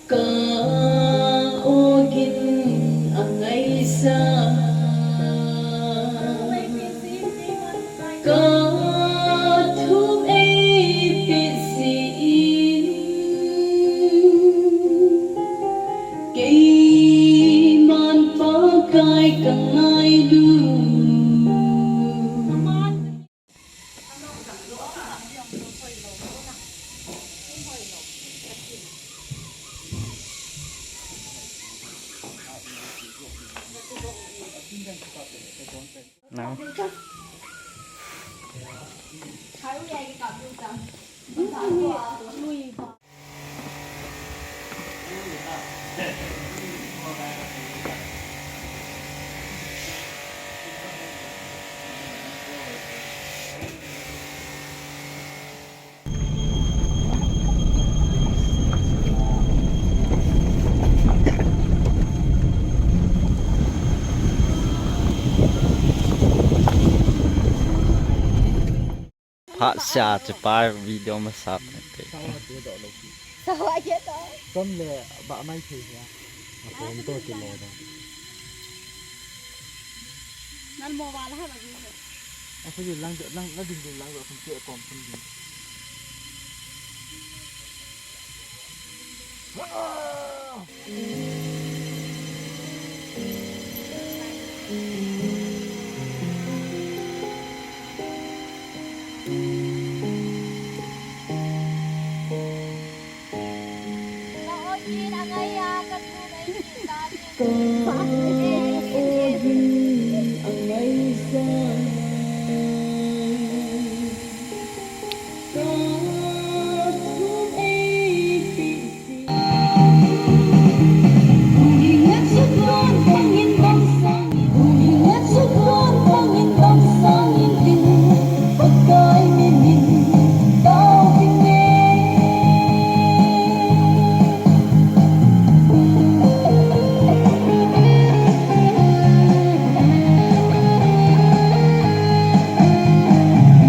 ka ogin ang isa ka thum ei pisin kay man pagkay kang ngay lu nào Pak Sia cepat video masak. Sao vậy đó? Con lệ bạ may thì nha. Mà tôi kilo đó. Nan mua vào là hai bà gì? À phải lăng nó đừng lăng rồi không chịu còn không gì. Trời ơi, chị đang ấy à, cất thu đấy chị ta đi.